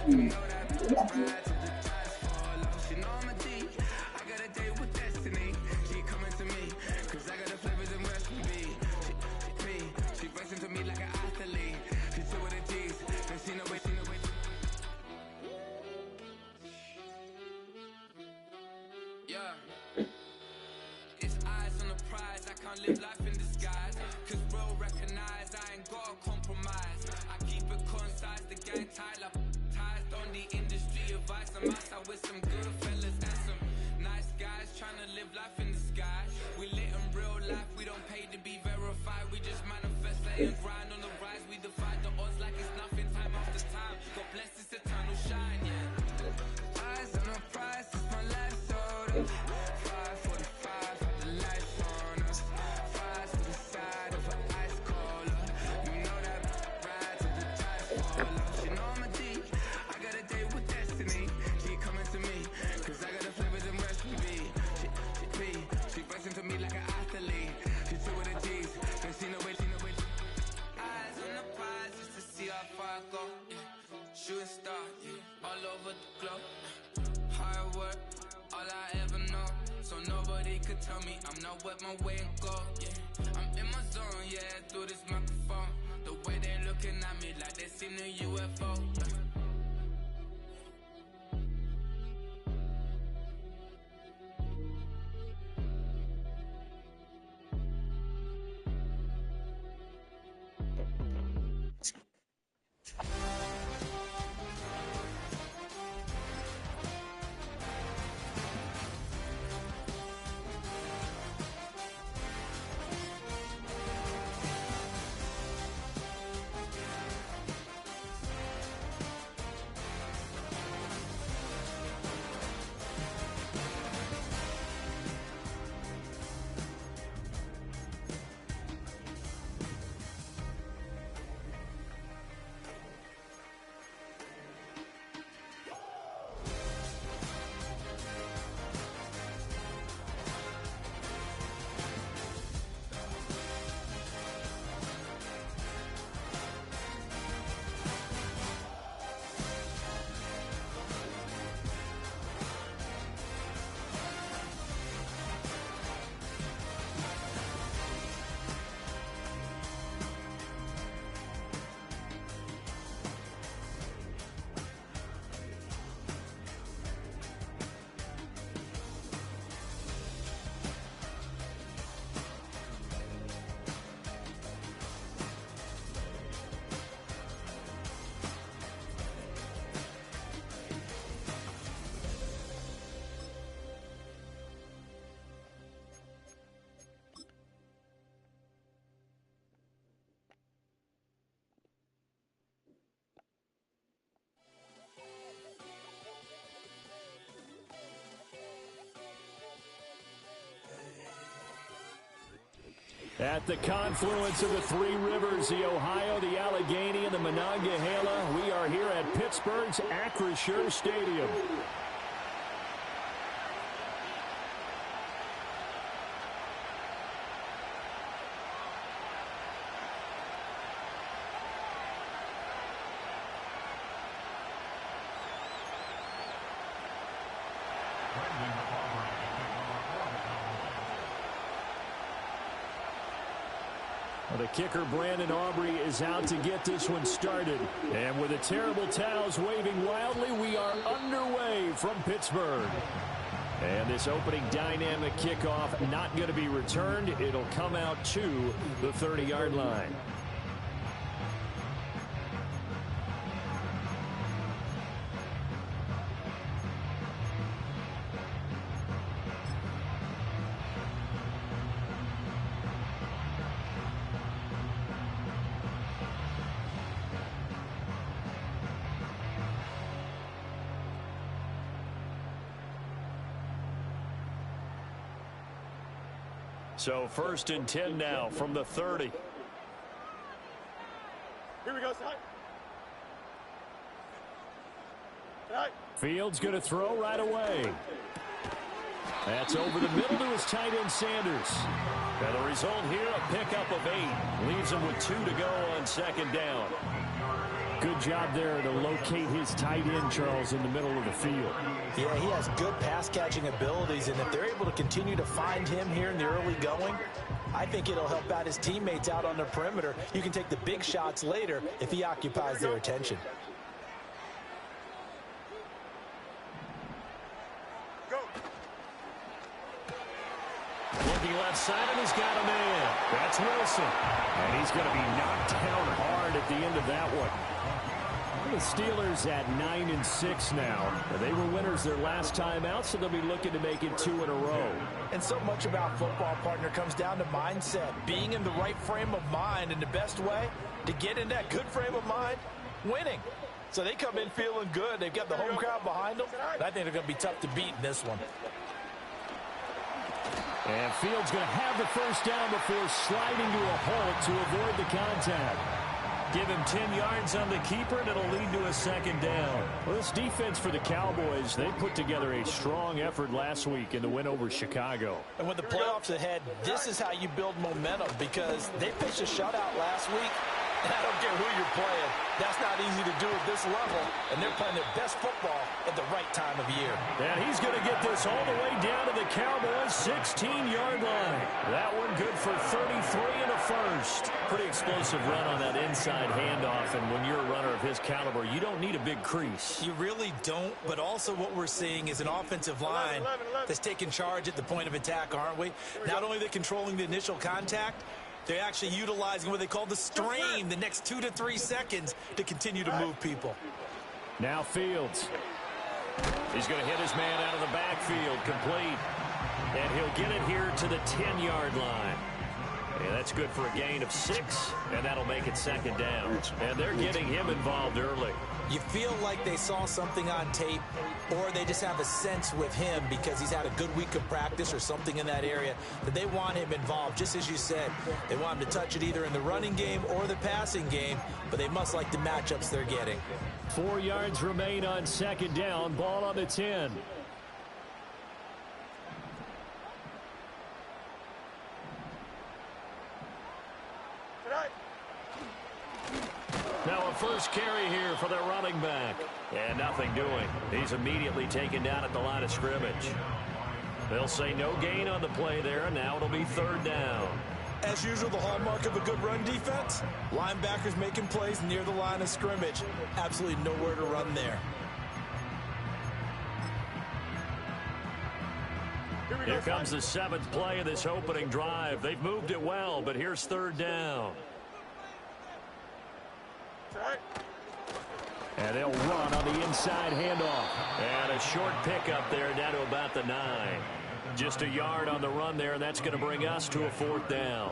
You know that ride till the tires fall off. She know I'm a D. I got a date with destiny. She coming to me, cause I got the flavors and recipe. She flexing to me like an athlete. She two with the G's, and she know it. Yeah. It's eyes on the prize. I can't live life in disguise. Cause real recognize I ain't gotta compromise. I keep it concise, the gang tied up. Ties on the industry advice. I'm outside with some good fellas and some nice guys trying to live life in the sky. We lit in real life, we don't pay to be verified. We just manifest, lay and grind on the rise. We defy the odds like it's nothing, time after time. God bless this eternal shine, yeah. Eyes on the prize, it's my life soda. 5:45, the lights on us. Fries to the side of an ice cola. You know that ride till the tires fall off. She know I'm a D. I got a date with destiny. She coming to me, cause I got the flavors and recipe. She flexing to me like an athlete. She two with the G's, then she know it. Eyes on the prize just to see how far I go. Yeah. Shooting star, yeah. All over the globe. Hard work, all I ever know. So nobody could tell me I'm not wet my way and go. Yeah, I'm in my zone, yeah, through this microphone. The way they looking at me like they seen a UFO. At the confluence of the three rivers, the Ohio, the Allegheny, and the Monongahela, we are here at Pittsburgh's Acrisure Stadium. The kicker, Brandon Aubrey, is out to get this one started. And with the terrible towels waving wildly, we are underway from Pittsburgh. And this opening dynamic kickoff not going to be returned. It'll come out to the 30-yard line. So 1st and 10 now from the 30. Here we go, side. Fields going to throw right away. That's over the middle to his tight end Sanders. And the result here, a pickup of 8. Leaves him with 2 to go on 2nd down. Good job there to locate his tight end, Charles, in the middle of the field. Yeah, he has good pass-catching abilities, and if they're able to continue to find him here in the early going, I think it'll help out his teammates out on the perimeter. You can take the big shots later if he occupies their attention. Looking left side, and he's got a man. That's Wilson. And he's going to be knocked down hard at the end of that one. The Steelers at 9-6 now. They were winners their last time out, so they'll be looking to make it 2 in a row. And so much about football, partner, comes down to mindset. Being in the right frame of mind, and the best way to get in that good frame of mind, winning. So they come in feeling good. They've got the home crowd behind them. But I think they're going to be tough to beat in this one. And Fields going to have the first down before sliding to a halt to avoid the contact. Give him 10 yards on the keeper, and it'll lead to a second down. Well, this defense for the Cowboys, they put together a strong effort last week in the win over Chicago. And with the playoffs ahead, this is how you build momentum, because they pitched a shutout last week. And I don't care who you're playing. That's not easy to do at this level. And they're playing their best football at the right time of year. And he's going to get this all the way down to the Cowboys' 16-yard line. That one good for 33 and a first. Pretty explosive run on that inside handoff. And when you're a runner of his caliber, you don't need a big crease. You really don't. But also what we're seeing is an offensive line that's taking charge at the point of attack, aren't we? Not only are they controlling the initial contact, they're actually utilizing what they call the strain, the next 2 to 3 seconds, to continue to move people. Now Fields. He's going to hit his man out of the backfield, complete. And he'll get it here to the 10-yard line. And that's good for a gain of 6, and that'll make it second down. And they're getting him involved early. You feel like they saw something on tape, or they just have a sense with him because he's had a good week of practice or something in that area that they want him involved. Just as you said, they want him to touch it either in the running game or the passing game, but they must like the matchups they're getting. 4 yards remain on second down. Ball on the 10. Now a first carry here for their running back. And nothing doing. He's immediately taken down at the line of scrimmage. They'll say no gain on the play there, and now it'll be third down. As usual, the hallmark of a good run defense, linebackers making plays near the line of scrimmage. Absolutely nowhere to run there. Here comes the 7th play of this opening drive. They've moved it well, but here's third down. And they'll run on the inside handoff. And a short pickup there down to about the 9. Just a yard on the run there, and that's going to bring us to a fourth down.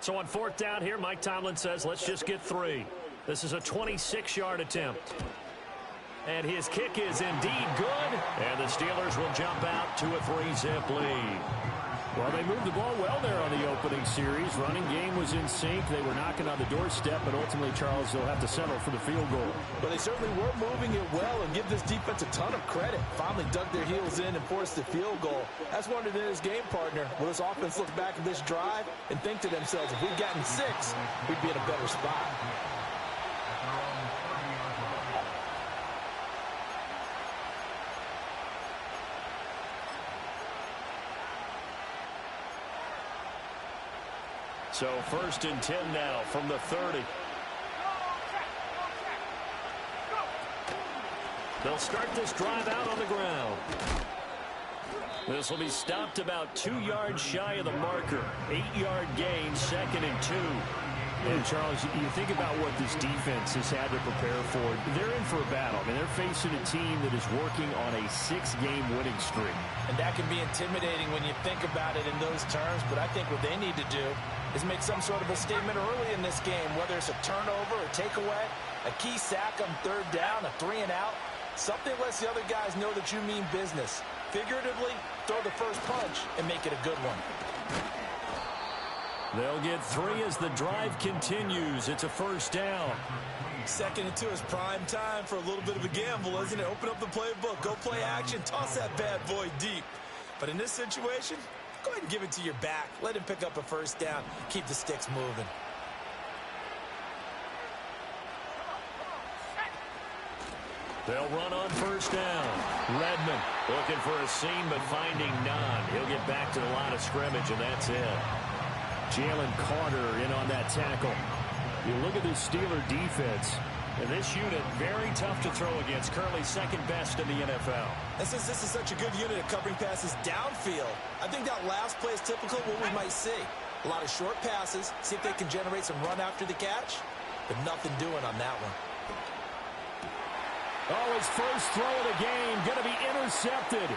So on fourth down here, Mike Tomlin says, let's just get 3. This is a 26-yard attempt. And his kick is indeed good. And the Steelers will jump out to a 3-zip lead. Well, they moved the ball well there on the opening series. Running game was in sync. They were knocking on the doorstep, but ultimately, Charles, they'll have to settle for the field goal. But they certainly were moving it well, and give this defense a ton of credit. Finally dug their heels in and forced the field goal. That's wondered in his game partner. Will this offense look back at this drive and think to themselves, if we'd gotten 6, we'd be in a better spot. So first and 10 now from the 30. They'll start this drive out on the ground. This will be stopped about 2 yards shy of the marker. 8-yard gain, 2nd and 2. And, Charles, you think about what this defense has had to prepare for. They're in for a battle. I mean, they're facing a team that is working on a 6-game winning streak. And that can be intimidating when you think about it in those terms. But I think what they need to do is make some sort of a statement early in this game, whether it's a turnover, a takeaway, a key sack on third down, a 3-and-out. Something lets the other guys know that you mean business. Figuratively, throw the first punch and make it a good one. They'll get 3 as the drive continues. It's a first down. 2nd and 2 is prime time for a little bit of a gamble, isn't it? Open up the playbook, go play action, toss that bad boy deep. But in this situation, go ahead and give it to your back. Let him pick up a first down. Keep the sticks moving. They'll run on first down. Redmond looking for a seam but finding none. He'll get back to the line of scrimmage, and that's it. Jalen Carter in on that tackle. You look at this Steeler defense, and this unit very tough to throw against, currently 2nd best in the NFL. And since this is such a good unit at covering passes downfield, I think that last play is typical of what we might see. A lot of short passes, see if they can generate some run after the catch, but nothing doing on that one. Oh, his first throw of the game going to be intercepted.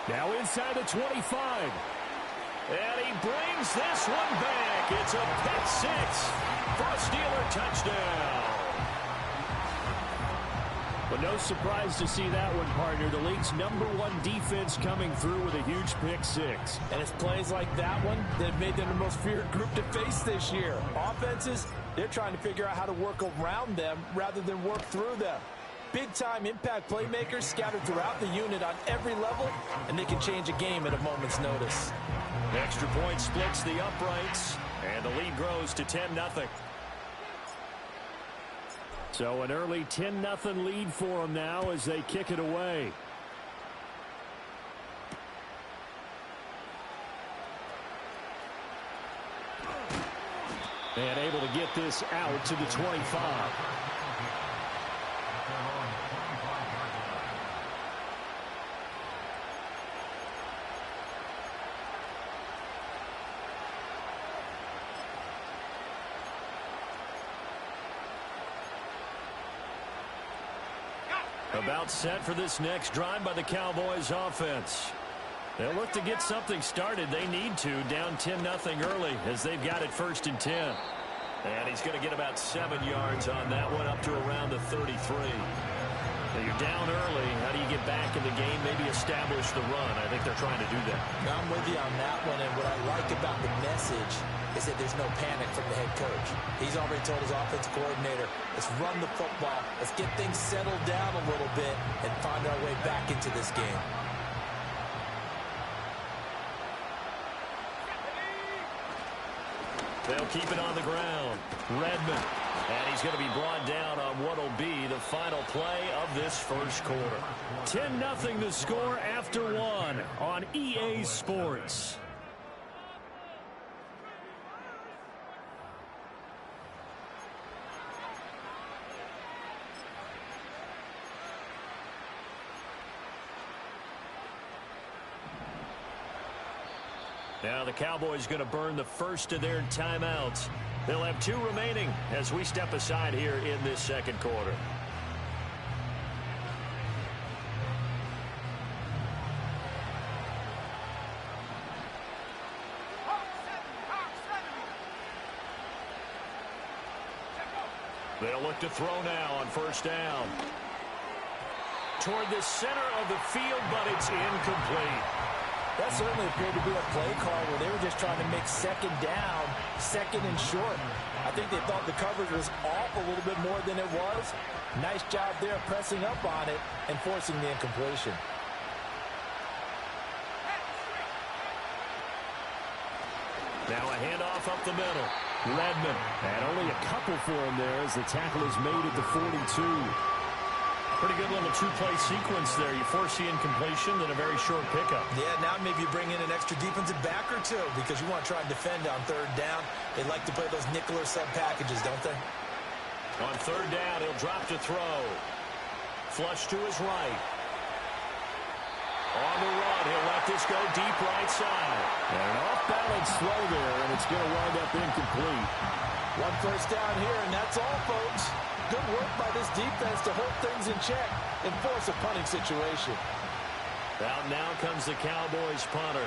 Now inside the 25. And he brings this one back. It's a pick 6 for a Steeler touchdown. But no surprise to see that one, partner. The league's #1 defense coming through with a huge pick 6. And it's plays like that one that have made them the most feared group to face this year. Offenses, they're trying to figure out how to work around them rather than work through them. Big-time impact playmakers scattered throughout the unit on every level, and they can change a game at a moment's notice. Extra point splits the uprights, and the lead grows to 10-0. So an early 10-0 lead for them now as they kick it away. And able to get this out to the 25. About set for this next drive by the Cowboys offense. They'll look to get something started. They need to, down 10-0 early as they've got it 1st and 10. And he's going to get about 7 yards on that one, up to around the 33. Now you're down early. How do you get back in the game? Maybe establish the run. I think they're trying to do that. I'm with you on that one, and what I like about the message is that there's no panic from the head coach. He's already told his offensive coordinator, let's run the football, let's get things settled down a little bit and find our way back into this game. They'll keep it on the ground. Redmond. And he's going to be brought down on what will be the final play of this first quarter. 10-0 the score after 1 on EA Sports. Now the Cowboys going to burn the first of their timeouts. They'll have 2 remaining as we step aside here in this second quarter. They'll look to throw now on first down. Toward the center of the field, but it's incomplete. That certainly appeared to be a play call where they were just trying to make 2nd down, 2nd and short. I think they thought the coverage was off a little bit more than it was. Nice job there pressing up on it and forcing the incompletion. Now a handoff up the middle. Redmond. And only a couple for him there as the tackle is made at the 42. Pretty good little 2-play sequence there. You force the incompletion, then a very short pickup. Yeah, now maybe you bring in an extra defensive back or 2 because you want to try and defend on 3rd down. They like to play those nickel or sub packages, don't they? On 3rd down, he'll drop to throw. Flush to his right. On the run, he'll let this go deep right side. And an off-balance throw there, and it's going to wind up incomplete. 1 first down here, and that's all, folks. Good work by this defense to hold things in check and force a punting situation. Out now comes the Cowboys punter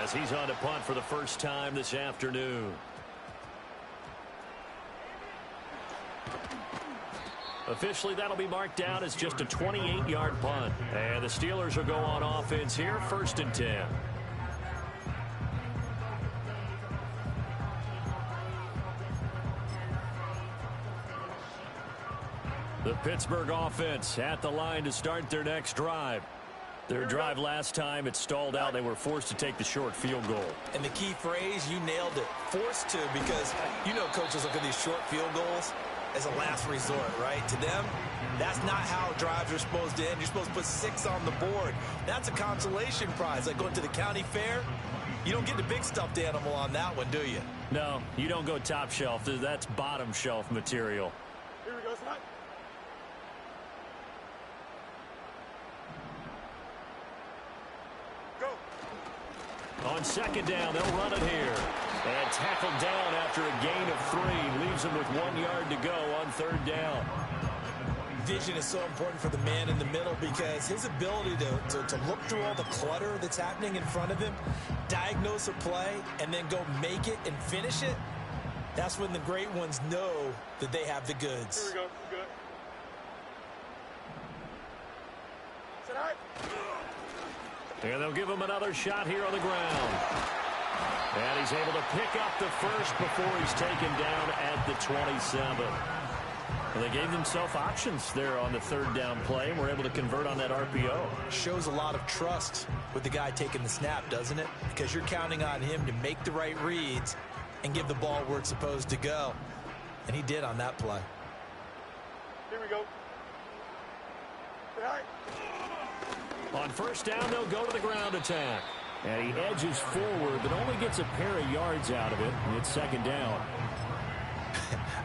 as he's on to punt for the first time this afternoon. Officially, that'll be marked down as just a 28-yard punt. And the Steelers will go on offense here, 1st and 10. The Pittsburgh offense at the line to start their next drive. Their drive last time, it stalled out. They were forced to take the short field goal. And the key phrase, you nailed it, forced to, because you know coaches look at these short field goals as a last resort, right? To them, that's not how drives are supposed to end. You're supposed to put 6 on the board. That's a consolation prize. Like going to the county fair, you don't get the big stuffed animal on that one, do you? No, you don't go top shelf. That's bottom shelf material. Here we go, son. Go. On second down, they'll run it here. And tackled down after a gain of 3. Leaves him with 1 yard to go on third down. Vision is so important for the man in the middle because his ability to look through all the clutter that's happening in front of him, diagnose a play, and then go make it and finish it, that's when the great ones know that they have the goods. Here we go. Good. Sit high. And they'll give him another shot here on the ground. And he's able to pick up the first before he's taken down at the 27. And they gave themselves options there on the third down play and were able to convert on that RPO. Shows a lot of trust with the guy taking the snap, doesn't it? Because you're counting on him to make the right reads and give the ball where it's supposed to go. And he did on that play. Here we go. Sit high. On first down, they'll go to the ground attack. And he edges forward, but only gets a pair of yards out of it. And it's second down.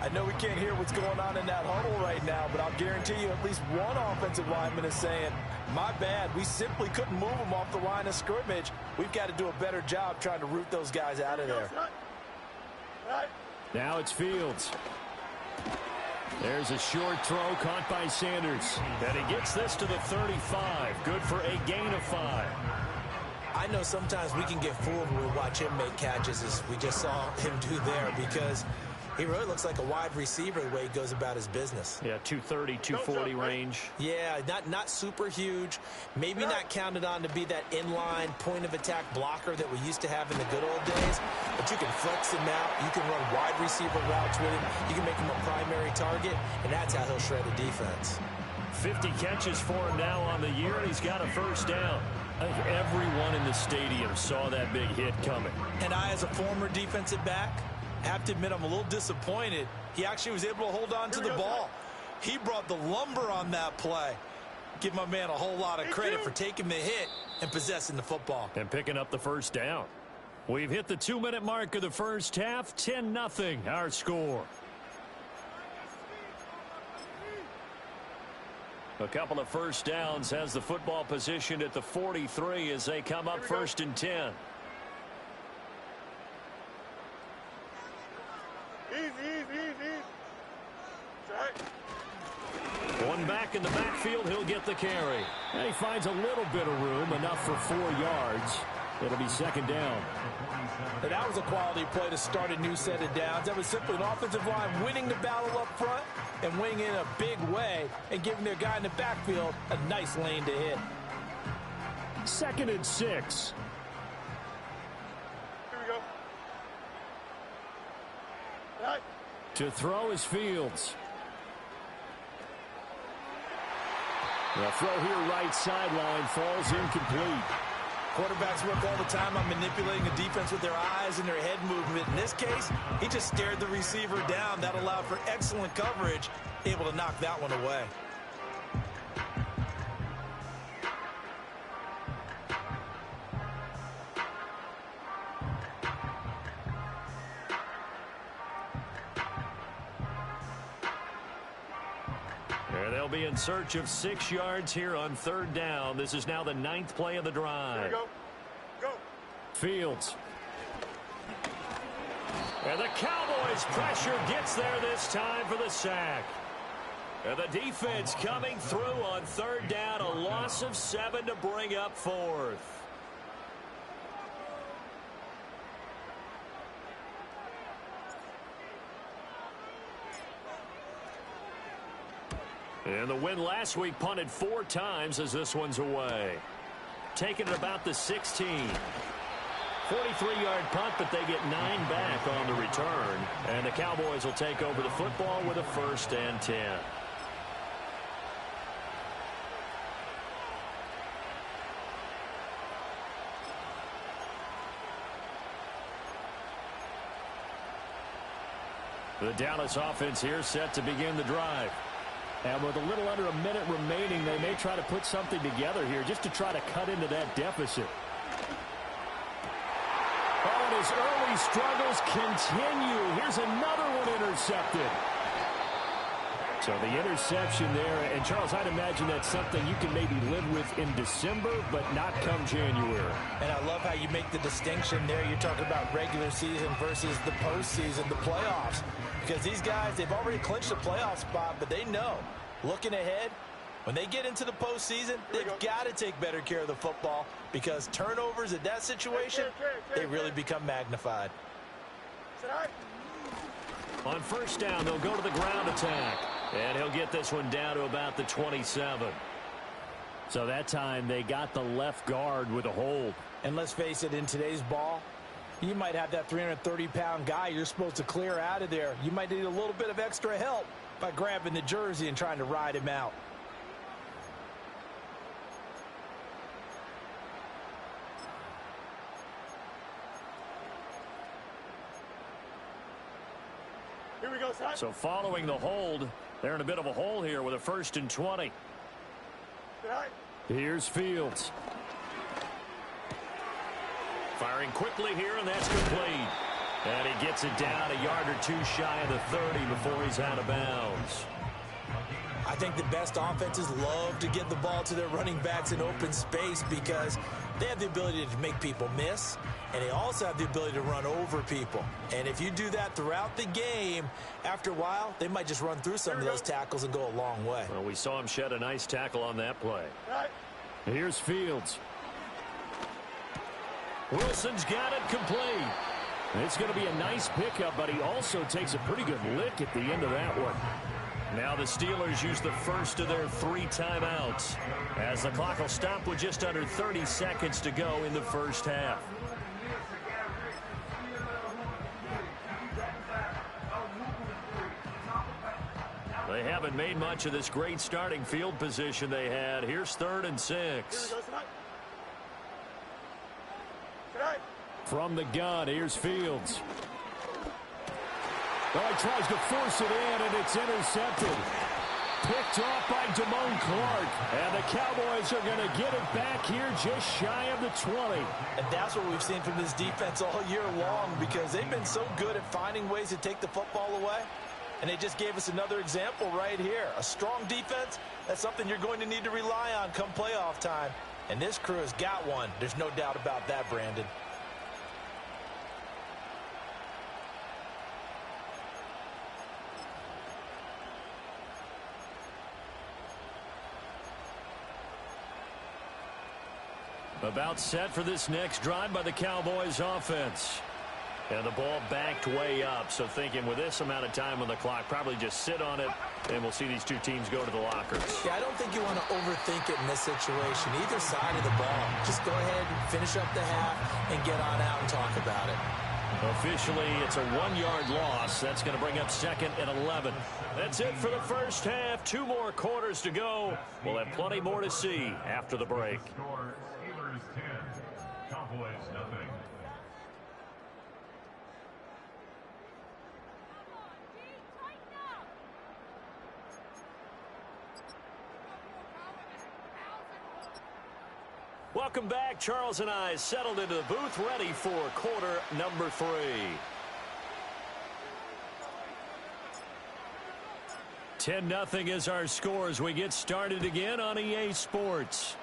I know we can't hear what's going on in that huddle right now, but I'll guarantee you at least one offensive lineman is saying, my bad, we simply couldn't move them off the line of scrimmage. We've got to do a better job trying to root those guys out of there. Now it's Fields. There's a short throw caught by Sanders. And he gets this to the 35. Good for a gain of 5. I know sometimes we can get fooled when we watch him make catches as we just saw him do there because he really looks like a wide receiver the way he goes about his business. Yeah, 230, 240 range. Yeah, not super huge. Maybe not counted on to be that inline point-of-attack blocker that we used to have in the good old days. But you can flex him out. You can run wide receiver routes with him. You can make him a primary target, and that's how he'll shred a defense. 50 catches for him now on the year, and he's got a first down. I think everyone in the stadium saw that big hit coming. And I, as a former defensive back, have to admit I'm a little disappointed. He actually was able to hold on to the ball. He brought the lumber on that play. Give my man a whole lot of credit for taking the hit and possessing the football. And picking up the first down. We've hit the 2-minute mark of the first half. 10-0 our score. A couple of first downs has the football positioned at the 43 as they come up first and 10. Easy. One back in the backfield, he'll get the carry. And he finds a little bit of room, enough for 4 yards. It'll be second down. And that was a quality play to start a new set of downs. That was simply an offensive line winning the battle up front and winning in a big way and giving their guy in the backfield a nice lane to hit. Second and 6. Here we go. Right. To throw is Fields. The throw here right sideline falls incomplete. Quarterbacks work all the time on manipulating the defense with their eyes and their head movement. In this case, he just stared the receiver down. That allowed for excellent coverage, able to knock that one away. They'll be in search of 6 yards here on third down. This is now the 9th play of the drive. Here we go. Fields. And the Cowboys' pressure gets there this time for the sack. And the defense coming through on third down. A loss of 7 to bring up 4th. And the win last week punted 4 times as this one's away. Taking it about the 16. 43-yard punt, but they get 9 back on the return. And the Cowboys will take over the football with a 1st and 10. The Dallas offense here set to begin the drive. And with a little under a minute remaining, they may try to put something together here just to try to cut into that deficit. Oh, and his early struggles continue. Here's another one intercepted. So the interception there. And, Charles, I'd imagine that's something you can maybe live with in December, but not come January. And I love how you make the distinction there. You're talking about regular season versus the postseason, the playoffs. Because these guys, they've already clinched a playoff spot, but they know, looking ahead, when they get into the postseason, they've got to take better care of the football because turnovers in that situation, they really become magnified. On first down, they'll go to the ground attack. And he'll get this one down to about the 27. So that time they got the left guard with a hold. And let's face it, in today's ball, you might have that 330-pound guy you're supposed to clear out of there. You might need a little bit of extra help by grabbing the jersey and trying to ride him out. Here we go, son. So following the hold, they're in a bit of a hole here with a 1st and 20. Here's Fields. Firing quickly here, and that's complete. And he gets it down a yard or two shy of the 30 before he's out of bounds. I think the best offenses love to get the ball to their running backs in open space because they have the ability to make people miss, and they also have the ability to run over people. And if you do that throughout the game, after a while, they might just run through some of those tackles and go a long way. Well, we saw him shed a nice tackle on that play. Here's Fields. Wilson's got it complete. It's going to be a nice pickup, but he also takes a pretty good lick at the end of that one. Now the Steelers use the first of their 3 timeouts as the clock will stop with just under 30 seconds to go in the first half. They haven't made much of this great starting field position they had. Here's 3rd and 6. From the gun, here's Fields. Well, he tries to force it in, and it's intercepted. Picked off by Damone Clark. And the Cowboys are going to get it back here just shy of the 20. And that's what we've seen from this defense all year long because they've been so good at finding ways to take the football away. And they just gave us another example right here. A strong defense, that's something you're going to need to rely on come playoff time. And this crew has got one. There's no doubt about that, Brandon. About set for this next drive by the Cowboys offense. And the ball backed way up. So thinking with this amount of time on the clock, probably just sit on it, and we'll see these two teams go to the lockers. Yeah, I don't think you want to overthink it in this situation. Either side of the ball. Just go ahead and finish up the half and get on out and talk about it. Officially, it's a 1-yard loss. That's going to bring up 2nd and 11. That's it for the first half. 2 more quarters to go. We'll have plenty more to see after the break. Steelers 10, Cowboys nothing. Welcome back. Charles and I settled into the booth, ready for quarter number 3. $10-0 is our score as we get started again on EA Sports.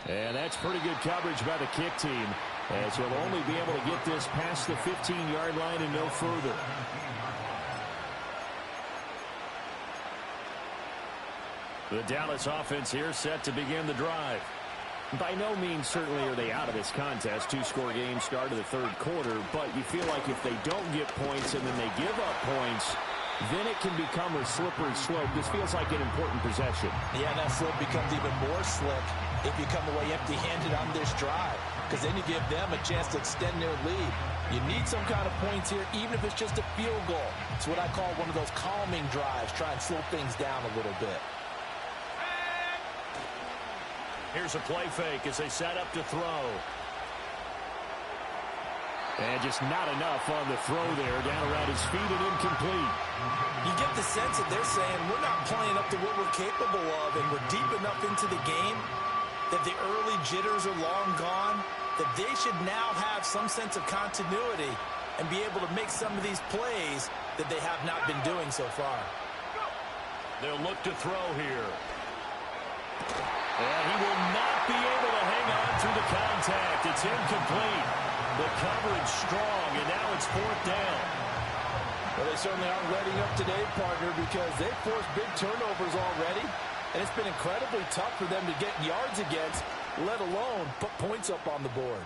And that's pretty good coverage by the kick team, as he'll only be able to get this past the 15-yard line and no further. The Dallas offense here set to begin the drive. By no means certainly are they out of this contest. 2-score game start of the 3rd quarter, but you feel like if they don't get points and then they give up points, then it can become a slippery slope. This feels like an important possession. Yeah, and that slope becomes even more slick if you come away empty-handed on this drive, because then you give them a chance to extend their lead. You need some kind of points here, even if it's just a field goal. It's what I call one of those calming drives. Try and slow things down a little bit. Here's a play fake as they set up to throw. And just not enough on the throw there. Down around his feet and incomplete. You get the sense that they're saying we're not playing up to what we're capable of, and we're deep enough into the game that the early jitters are long gone, that they should now have some sense of continuity and be able to make some of these plays that they have not been doing so far. They'll look to throw here. And he will not be able to hang on through the contact. It's incomplete. The coverage strong, and now it's 4th down. Well, they certainly aren't letting up today, partner, because they've forced big turnovers already, and it's been incredibly tough for them to get yards against, let alone put points up on the board.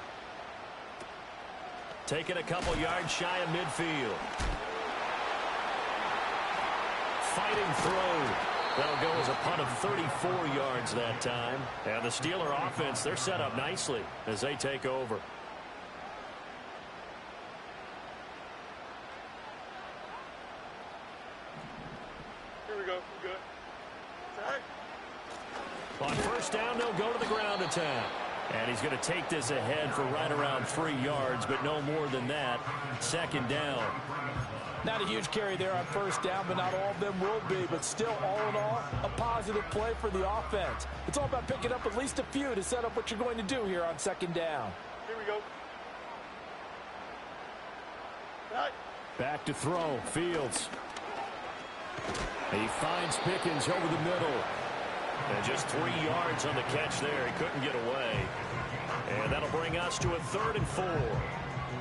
Taking a couple yards shy of midfield. Fighting through. That'll go as a punt of 34 yards that time. And the Steeler offense, they're set up nicely as they take over. Here we go. We're good. On 1st down, they'll go to the ground attack. And he's going to take this ahead for right around 3 yards, but no more than that. 2nd down. Not a huge carry there on 1st down, but not all of them will be. But still, all in all, a positive play for the offense. It's all about picking up at least a few to set up what you're going to do here on 2nd down. Here we go. Right. Back to throw. Fields. He finds Pickens over the middle. And just 3 yards on the catch there. He couldn't get away. And that'll bring us to a 3rd and 4.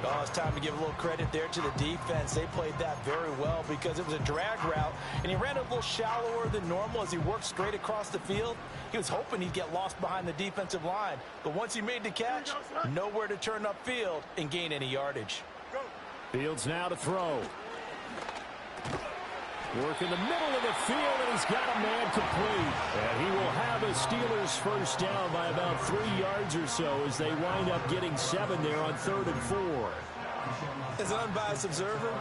Oh, it's time to give a little credit there to the defense. They played that very well because it was a drag route, and he ran a little shallower than normal as he worked straight across the field. He was hoping he'd get lost behind the defensive line, but once he made the catch, nowhere to turn upfield and gain any yardage. Fields now to throw. Work in the middle of the field, and he's got a man complete. And he will have a Steelers 1st down by about 3 yards or so as they wind up getting 7 there on 3rd and 4. As an unbiased observer,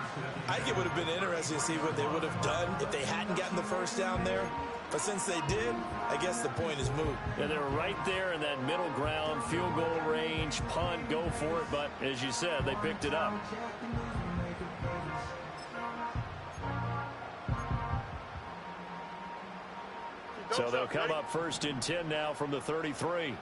I think it would have been interesting to see what they would have done if they hadn't gotten the 1st down there. But since they did, I guess the point is moot. And they're right there in that middle ground, field goal range, punt, go for it. But as you said, they picked it up. So they'll come up 1st and 10 now from the 33.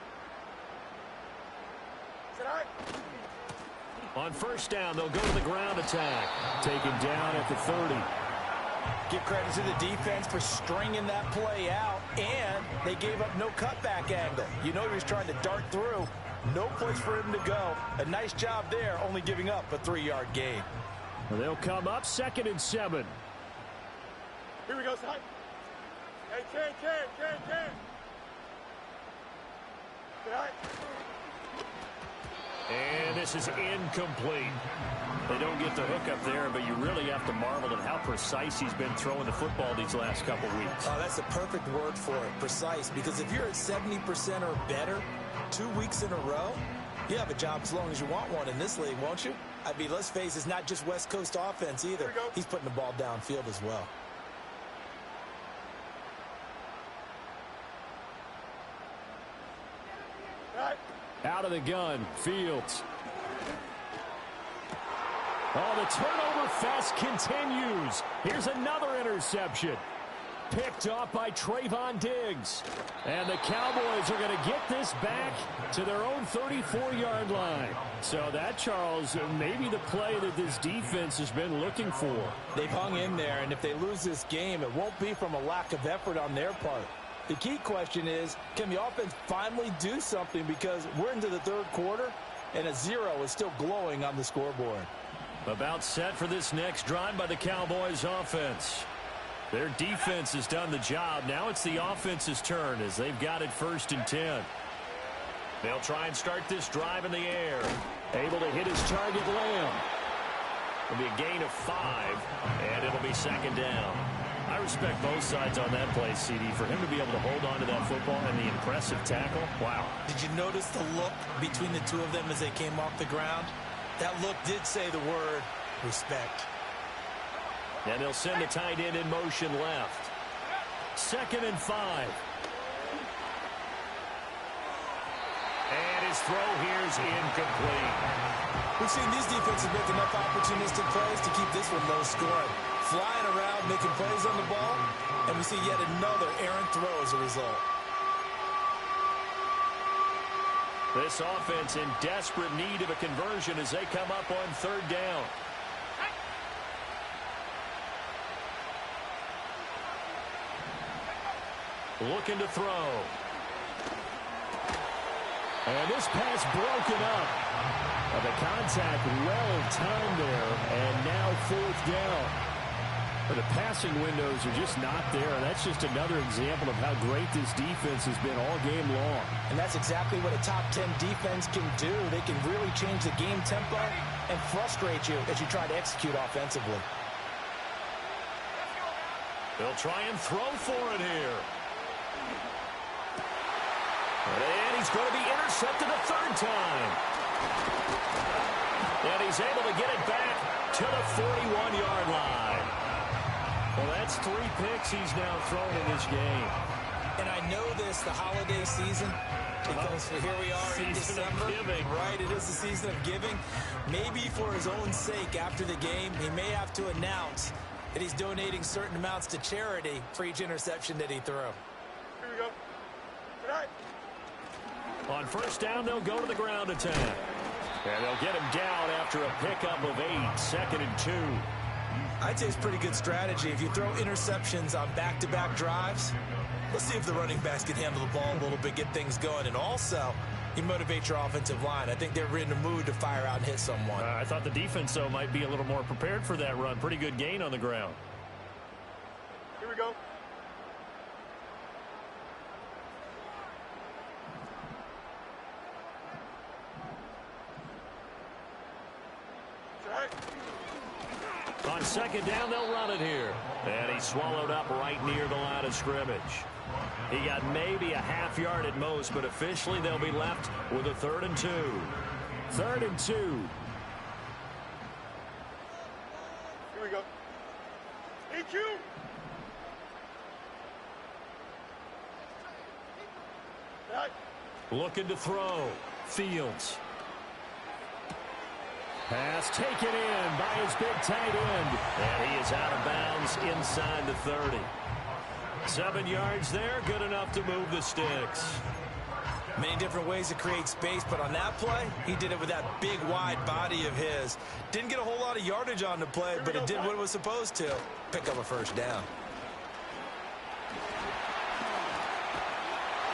On 1st down, they'll go to the ground attack. Taken down at the 30. Give credit to the defense for stringing that play out, and they gave up no cutback angle. You know he was trying to dart through. No place for him to go. A nice job there, only giving up a 3-yard gain. Well, they'll come up 2nd and 7. Here we go, son. Hey, Ken. Right. And this is incomplete. They don't get the hook up there, but you really have to marvel at how precise he's been throwing the football these last couple weeks. Oh, that's the perfect word for it, precise, because if you're at 70% or better 2 weeks in a row, you have a job as long as you want one in this league, won't you? I mean, let's face it, it's not just West Coast offense either. He's putting the ball downfield as well. Right. Out of the gun, Fields. Oh, the turnover fest continues. Here's another interception. Picked off by Trayvon Diggs. And the Cowboys are going to get this back to their own 34-yard line. So that, Charles, maybe the play that this defense has been looking for. They've hung in there, and if they lose this game, it won't be from a lack of effort on their part. The key question is, can the offense finally do something, because we're into the 3rd quarter, and a 0 is still glowing on the scoreboard. About set for this next drive by the Cowboys offense. Their defense has done the job. Now it's the offense's turn as they've got it 1st and 10. They'll try and start this drive in the air. Able to hit his target, Lamb. It'll be a gain of 5, and it'll be 2nd down. I respect both sides on that play, CD. For him to be able to hold on to that football and the impressive tackle, wow. Did you notice the look between the two of them as they came off the ground? That look did say the word respect. And they'll send the tight end in motion left. 2nd and 5. And his throw here is incomplete. We've seen these defenses make enough opportunistic plays to keep this one low scoring. Flying around, making plays on the ball, and we see yet another errant throw as a result. This offense in desperate need of a conversion as they come up on third down. Looking to throw. And this pass broken up. The contact well timed there, and now fourth down. The passing windows are just not there. That's just another example of how great this defense has been all game long. And that's exactly what a top 10 defense can do. They can really change the game tempo and frustrate you as you try to execute offensively. They'll try and throw for it here. And he's going to be intercepted a third time. And he's able to get it back to the 41-yard line. Well, that's 3 picks he's now thrown in this game. And I know this, the holiday season, because here we are in December. Right, it is the season of giving. Maybe for his own sake after the game, he may have to announce that he's donating certain amounts to charity for each interception that he threw. Here we go. Tonight. On first down, they'll go to the ground attack. And they'll get him down after a pickup of 8, 2nd and 2. I'd say it's pretty good strategy. If you throw interceptions on back-to-back drives, let's see if the running backs can handle the ball a little bit, get things going. And also, you motivate your offensive line. I think they're in the mood to fire out and hit someone. I thought the defense, though, might be a little more prepared for that run. Pretty good gain on the ground. Here we go. On second down, they'll run it here. And he's swallowed up right near the line of scrimmage. He got maybe a half yard at most, but officially they'll be left with a 3rd and 2. 3rd and 2. Here we go. EQ. Tonight. Looking to throw. Fields. Pass taken in by his big tight end. And he is out of bounds inside the 30. 7 yards there, good enough to move the sticks. Many different ways to create space, but on that play, he did it with that big, wide body of his. Didn't get a whole lot of yardage on the play, but it did what it was supposed to. Pick up a first down.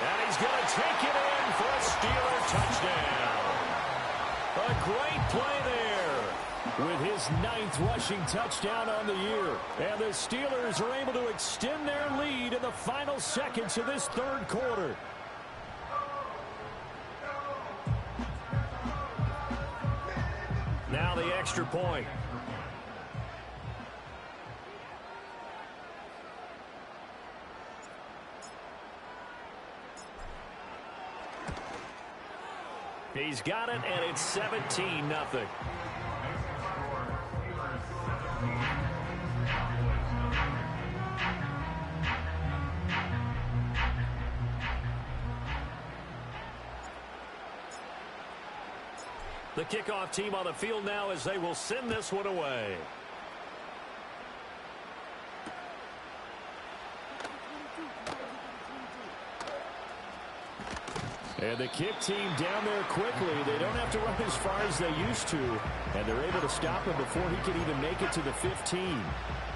And he's going to take it in for a Steeler touchdown. A great play there with his 9th rushing touchdown on the year. And the Steelers are able to extend their lead in the final seconds of this 3rd quarter. Now the extra point. He's got it, and it's 17-0. The kickoff team on the field now as they will send this one away. And the kick team down there quickly. They don't have to run as far as they used to. And they're able to stop him before he can even make it to the 15.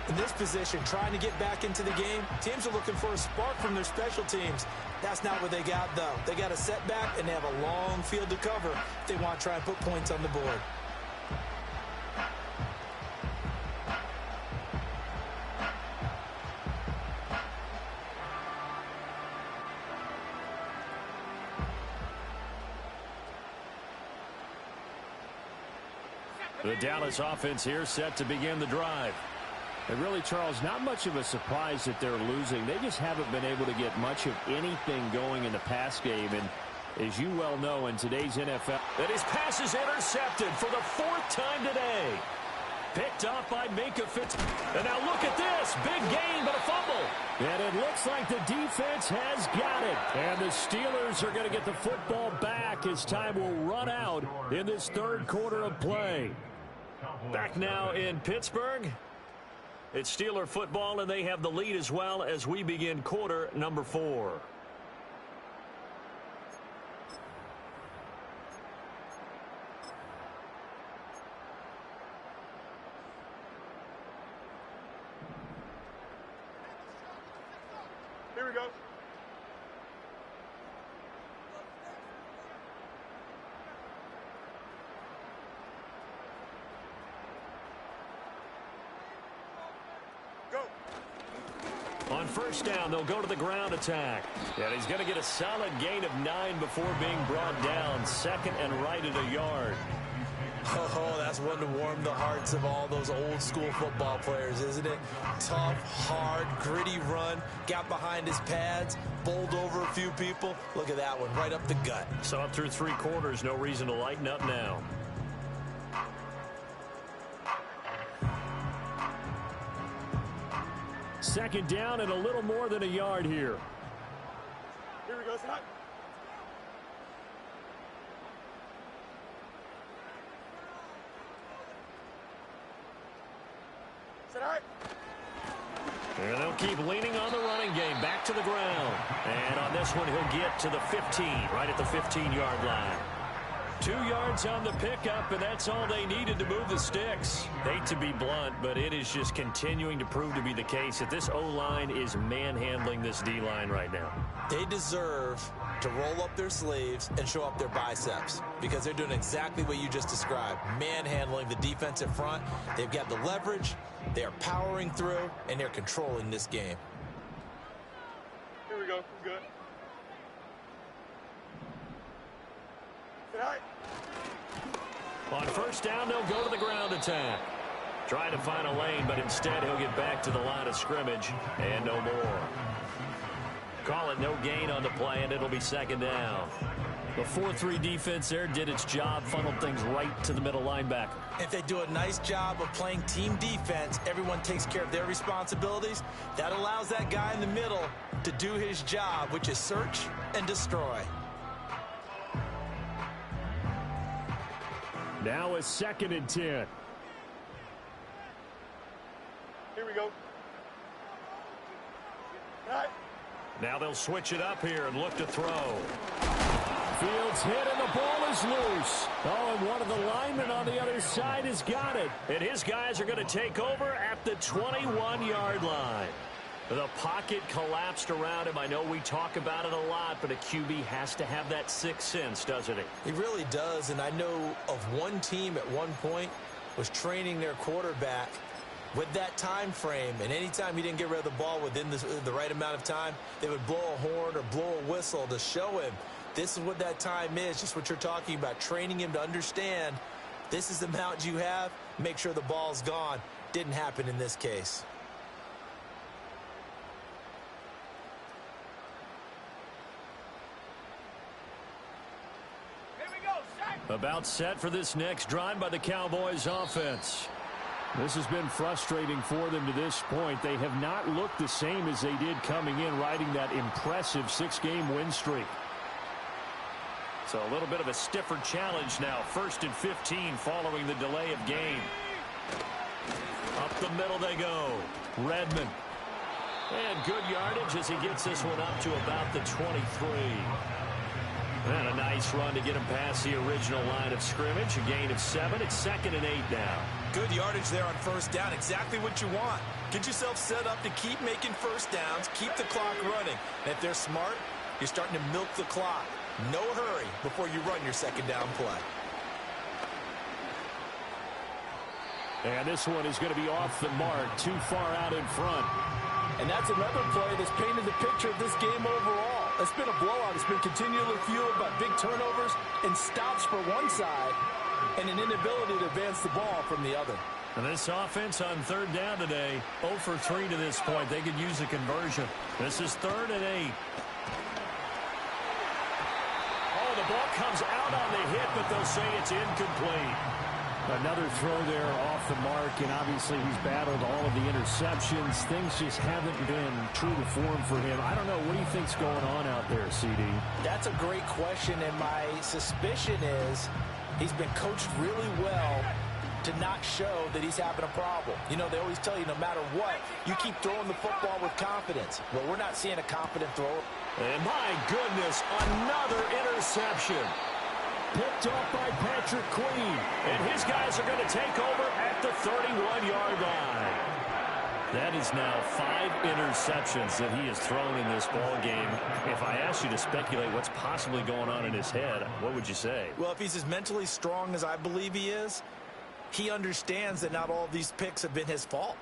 In this position, trying to get back into the game, teams are looking for a spark from their special teams. That's not what they got, though. They got a setback, and they have a long field to cover if they want to try and put points on the board. The Dallas offense here set to begin the drive. And really, Charles, not much of a surprise that they're losing. They just haven't been able to get much of anything going in the pass game. And as you well know in today's NFL, that his pass is intercepted for the 4th time today. Picked off by Minka Fitz. And now look at this. Big gain, but a fumble. And it looks like the defense has got it. And the Steelers are going to get the football back as time will run out in this third quarter of play. Back now in Pittsburgh. It's Steeler football, and they have the lead as well as we begin quarter number 4. Here we go. Go. On first down, they'll go to the ground attack. And he's going to get a solid gain of 9 before being brought down. Second and right at a yard. Oh, that's one to warm the hearts of all those old school football players, isn't it? Tough, hard, gritty run. Got behind his pads, bowled over a few people. Look at that one, right up the gut. Saw it through 3 quarters. No reason to lighten up now. Second down and a little more than a yard here. Here we go, Scott. And they'll keep leaning on the running game. Back to the ground. And on this one, he'll get to the 15, right at the 15-yard line. 2 yards on the pickup, and that's all they needed to move the sticks. Hate to be blunt, but it is just continuing to prove to be the case that this O-line is manhandling this D-line right now. They deserve to roll up their sleeves and show up their biceps because they're doing exactly what you just described, manhandling the defensive front. They've got the leverage, they're powering through, and they're controlling this game. Here we go. Good. Tonight. On first down, they'll go to the ground attack. Trying to find a lane, but instead he'll get back to the line of scrimmage and no more. Call it no gain on the play, and it'll be second down. The 4-3 defense there did its job, funneled things right to the middle linebacker. If they do a nice job of playing team defense, everyone takes care of their responsibilities. That allows that guy in the middle to do his job, which is search and destroy. Now a 2nd and 10. Here we go. Tonight. Now they'll switch it up here and look to throw. Fields hit and the ball is loose. Oh, and one of the linemen on the other side has got it. And his guys are going to take over at the 21-yard line. The pocket collapsed around him. I know we talk about it a lot, but a QB has to have that sixth sense, doesn't he? He really does, and I know of one team at one point was training their quarterback with that time frame, and anytime he didn't get rid of the ball within the right amount of time, they would blow a horn or blow a whistle to show him this is what that time is, just what you're talking about, training him to understand this is the amount you have, make sure the ball's gone. Didn't happen in this case. About set for this next drive by the Cowboys offense. This has been frustrating for them to this point. They have not looked the same as they did coming in, riding that impressive 6-game win streak. So a little bit of a stiffer challenge now. 1st and 15 following the delay of game. Up the middle they go. Redmond. And good yardage as he gets this one up to about the 23. And a nice run to get him past the original line of scrimmage. A gain of 7. It's 2nd and 8 now. Good yardage there on first down. Exactly what you want. Get yourself set up to keep making first downs. Keep the clock running. And if they're smart, you're starting to milk the clock. No hurry before you run your second down play. And this one is going to be off the mark. Too far out in front. And that's another play that's painted the picture of this game overall. It's been a blowout. It's been continually fueled by big turnovers and stops for one side and an inability to advance the ball from the other. And this offense on 3rd down today, 0 for 3 to this point. They could use a conversion. This is 3rd and 8. Oh, the ball comes out on the hit, but they'll say it's incomplete. Another throw there off the mark, and obviously he's battled all of the interceptions. Things just haven't been true to form for him. I don't know. What do you think's going on out there, CD? That's a great question, and my suspicion is he's been coached really well to not show that he's having a problem. You know, they always tell you no matter what, you keep throwing the football with confidence. Well, we're not seeing a confident thrower. And my goodness, another interception. Picked off by Patrick Queen. And his guys are going to take over at the 31-yard line. That is now 5 interceptions that he has thrown in this ball game. If I asked you to speculate what's possibly going on in his head, what would you say? Well, if he's as mentally strong as I believe he is, he understands that not all of these picks have been his fault.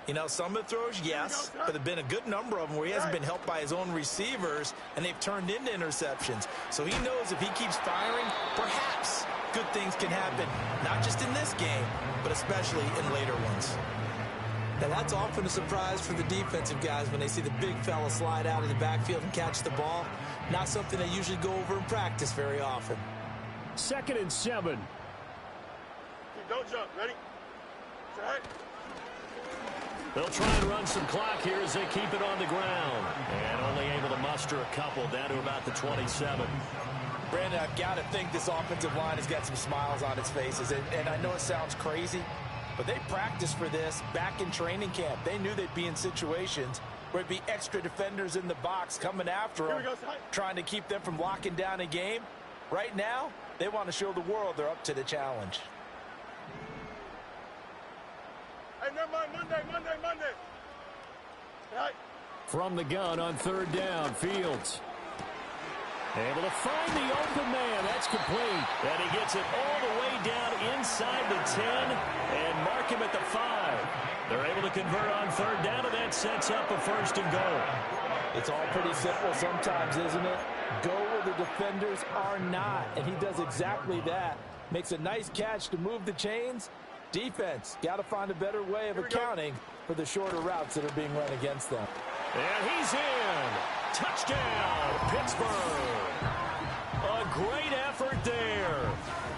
You know, some of the throws, yes, but there have been a good number of them where he hasn't been helped by his own receivers, and they've turned into interceptions. So he knows if he keeps firing, perhaps good things can happen, not just in this game, but especially in later ones. And that's often a surprise for the defensive guys when they see the big fella slide out of the backfield and catch the ball. Not something they usually go over in practice very often. 2nd and 7. Don't jump. Ready? Set. They'll try and run some clock here as they keep it on the ground. And only able to muster a couple down to about the 27. Brandon, I've got to think this offensive line has got some smiles on its faces. And I know it sounds crazy, but they practiced for this back in training camp. They knew they'd be in situations where it'd be extra defenders in the box coming after them, trying to keep them from locking down a game. Right now, they want to show the world they're up to the challenge. Hey, never mind. Monday. Right. From the gun on 3rd down, Fields. Able to find the open man. That's complete. And he gets it all the way down inside the 10 and mark him at the 5. They're able to convert on 3rd down, and that sets up a 1st and goal. It's all pretty simple sometimes, isn't it? Go where the defenders are not, and he does exactly that. Makes a nice catch to move the chains. Defense, got to find a better way of accounting for the shorter routes that are being run against them. And he's in. Touchdown, Pittsburgh. A great effort there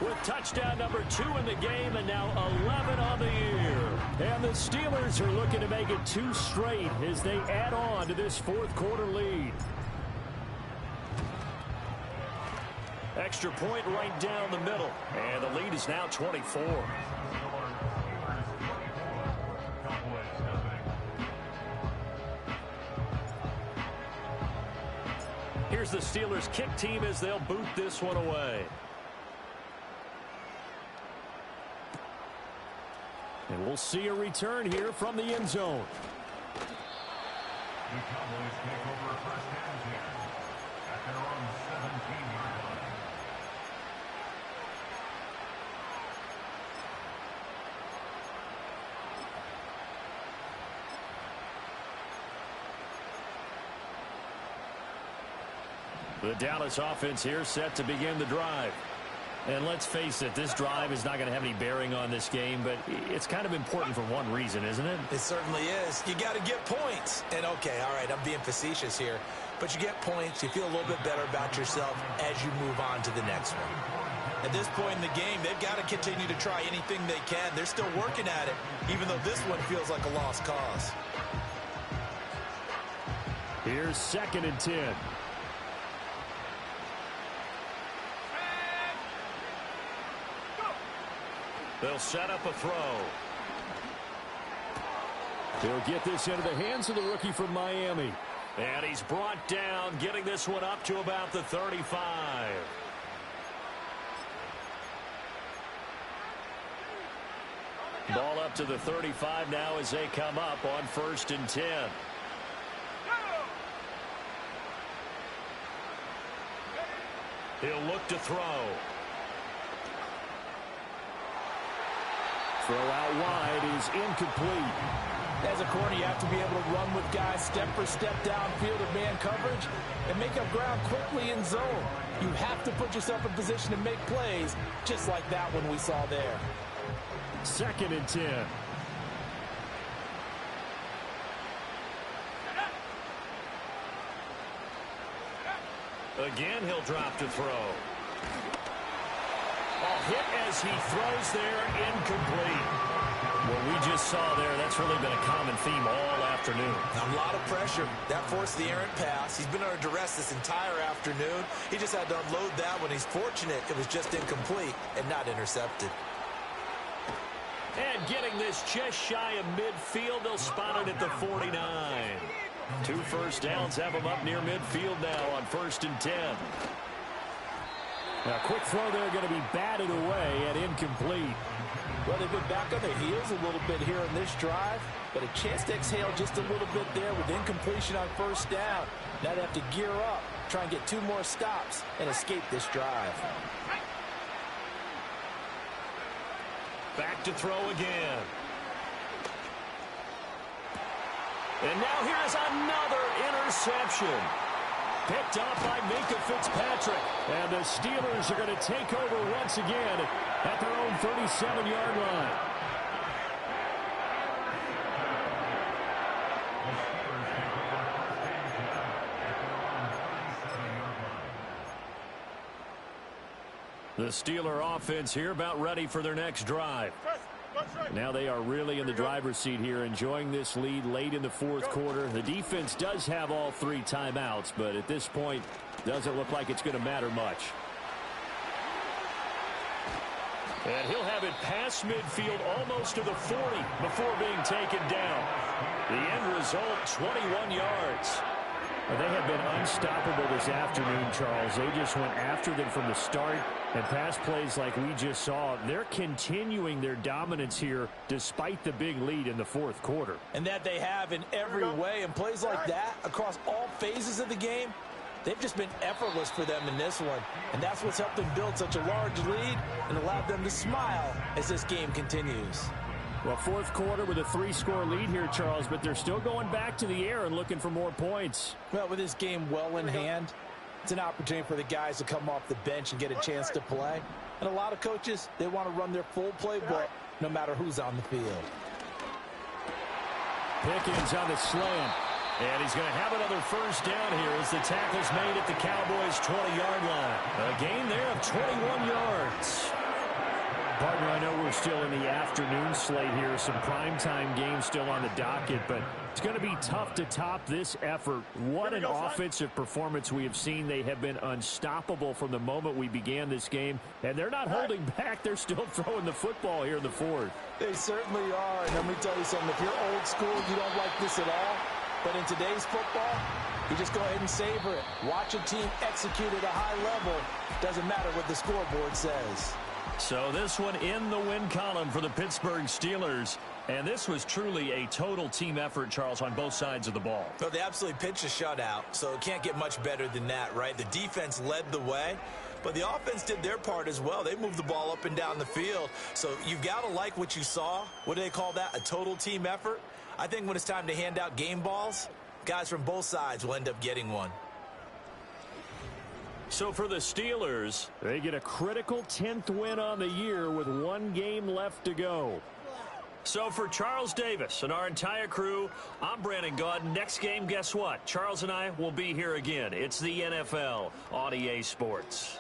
with touchdown number 2 in the game and now 11 on the year. And the Steelers are looking to make it 2 straight as they add on to this 4th quarter lead. Extra point right down the middle. And the lead is now 24. Here's the Steelers kick team as they'll boot this one away. And we'll see a return here from the end zone. The Cowboys take over 1st and 10 at their own 17-yard line. The Dallas offense here set to begin the drive. And let's face it, this drive is not going to have any bearing on this game, but it's kind of important for one reason, isn't it? It certainly is. You got to get points. And, okay, all right, I'm being facetious here. But you get points, you feel a little bit better about yourself as you move on to the next one. At this point in the game, they've got to continue to try anything they can. They're still working at it, even though this one feels like a lost cause. Here's 2nd and 10. They'll set up a throw. They'll get this into the hands of the rookie from Miami. And he's brought down, getting this one up to about the 35. Ball up to the 35 now as they come up on 1st and 10. He'll look to throw. Throw out wide is incomplete. As a corner, you have to be able to run with guys step for step downfield of man coverage and make up ground quickly in zone. You have to put yourself in position to make plays, just like that one we saw there. 2nd and 10. Again, he'll drop to throw. Oh, hit as he throws there, incomplete. What we just saw there, that's really been a common theme all afternoon. A lot of pressure. That forced the errant pass. He's been under duress this entire afternoon. He just had to unload that one. He's fortunate it was just incomplete and not intercepted. And getting this just shy of midfield, they'll spot it at the 49. 2 first downs have them up near midfield now on 1st and 10. Now, a quick throw there going to be batted away and incomplete. Well, they've been back on their heels a little bit here in this drive, but a chance to exhale just a little bit there with incompletion on 1st down. Now they have to gear up, try and get 2 more stops and escape this drive. Back to throw again. And now here's another interception. Picked off by Minka Fitzpatrick. And the Steelers are going to take over once again at their own 37-yard line. The Steeler offense here about ready for their next drive. Now they are really in the driver's seat here, enjoying this lead late in the 4th quarter. The defense does have all 3 timeouts, but at this point, doesn't look like it's going to matter much. And he'll have it past midfield almost to the 40 before being taken down. The end result, 21 yards. Well, they have been unstoppable this afternoon, Charles. They just went after them from the start, and pass plays like we just saw, they're continuing their dominance here despite the big lead in the 4th quarter. And that they have in every way, and plays like that across all phases of the game, they've just been effortless for them in this one. And that's what's helped them build such a large lead and allowed them to smile as this game continues. Well, 4th quarter with a 3-score lead here, Charles, but they're still going back to the air and looking for more points. Well, with this game well in hand, it's an opportunity for the guys to come off the bench and get a chance to play. And a lot of coaches, they want to run their full playbook no matter who's on the field. Pickens on the slant. And he's going to have another 1st down here as the tackle's made at the Cowboys' 20-yard line. A gain there of 21 yards. Partner, I know we're still in the afternoon slate here. Some primetime games still on the docket, but it's going to be tough to top this effort. What an offensive performance we have seen. They have been unstoppable from the moment we began this game, and they're not holding back. They're still throwing the football here in the 4th. They certainly are, and let me tell you something. If you're old school, you don't like this at all. But in today's football, you just go ahead and savor it. Watch a team execute at a high level. Doesn't matter what the scoreboard says. So this one in the win column for the Pittsburgh Steelers. And this was truly a total team effort, Charles, on both sides of the ball. Well, they absolutely pitched a shutout, so it can't get much better than that, right? The defense led the way, but the offense did their part as well. They moved the ball up and down the field. So you've got to like what you saw. What do they call that? A total team effort? I think when it's time to hand out game balls, guys from both sides will end up getting one. So for the Steelers, they get a critical 10th win on the year with 1 game left to go. So for Charles Davis and our entire crew, I'm Brandon Gaudin. Next game, guess what? Charles and I will be here again. It's the NFL on EA Sports.